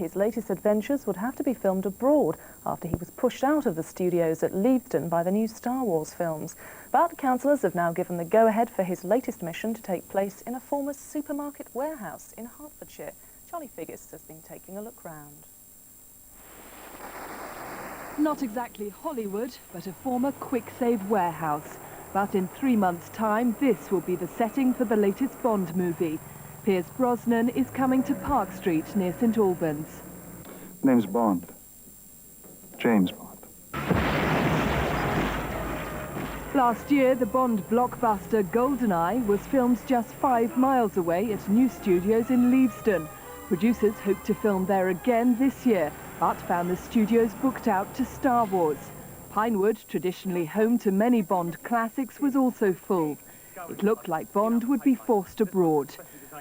his latest adventures would have to be filmed abroad after he was pushed out of the studios at Leavesden by the new Star Wars films. But councillors have now given the go-ahead for his latest mission to take place in a former supermarket warehouse in Hertfordshire. Charlie Figgis has been taking a look round. Not exactly Hollywood, but a former quick-save warehouse. But in 3 months' time, this will be the setting for the latest Bond movie. Pierce Brosnan is coming to Park Street near St Albans. Name's Bond. James Bond. Last year, the Bond blockbuster GoldenEye was filmed just 5 miles away at new studios in Leavesden. Producers hope to film there again this year, but found the studios booked out to Star Wars. Pinewood, traditionally home to many Bond classics, was also full. It looked like Bond would be forced abroad.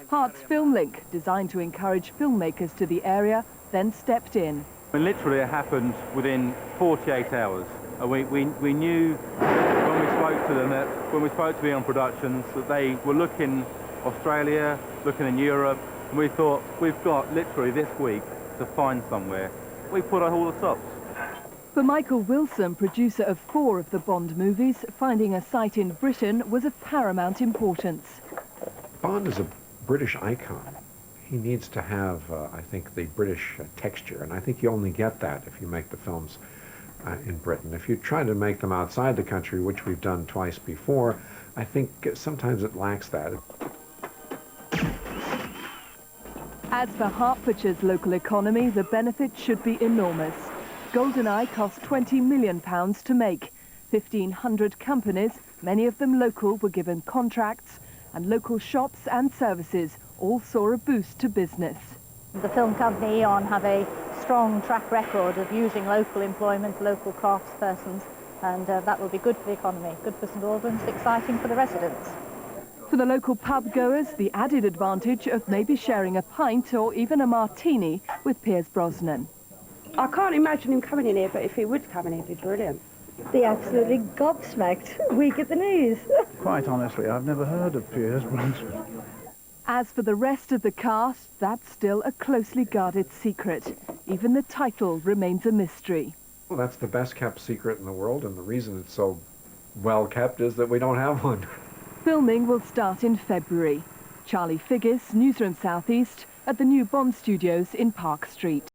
Hert's Film Link, designed to encourage filmmakers to the area, then stepped in. Literally it happened within 48 hours. We knew when we spoke to them, that when we spoke to Beyond Productions, that they were looking Australia, looking in Europe, and we thought, we've got literally this week to find somewhere. We put out all the stops. For Michael Wilson, producer of 4 of the Bond movies, finding a site in Britain was of paramount importance. Bond is a British icon. He needs to have, I think, the British texture, and I think you only get that if you make the films in Britain. If you try to make them outside the country, which we've done twice before, I think sometimes it lacks that. As for Hertfordshire's local economy, the benefit should be enormous. GoldenEye cost £20 million to make. 1,500 companies, many of them local, were given contracts, and local shops and services all saw a boost to business. The film company Eon have a strong track record of using local employment, local craftspersons, and that will be good for the economy, good for St Albans, exciting for the residents. For the local pub goers, the added advantage of maybe sharing a pint or even a martini with Pierce Brosnan. I can't imagine him coming in here, but if he would come in, he'd be brilliant. They absolutely gobsmacked. Week at the news. Quite honestly, I've never heard of Pierce Brosnan. As for the rest of the cast, that's still a closely guarded secret. Even the title remains a mystery. Well, that's the best kept secret in the world, and the reason it's so well kept is that we don't have one. Filming will start in February. Charlie Figgis, Newsroom South East, at the new Bond studios in Park Street.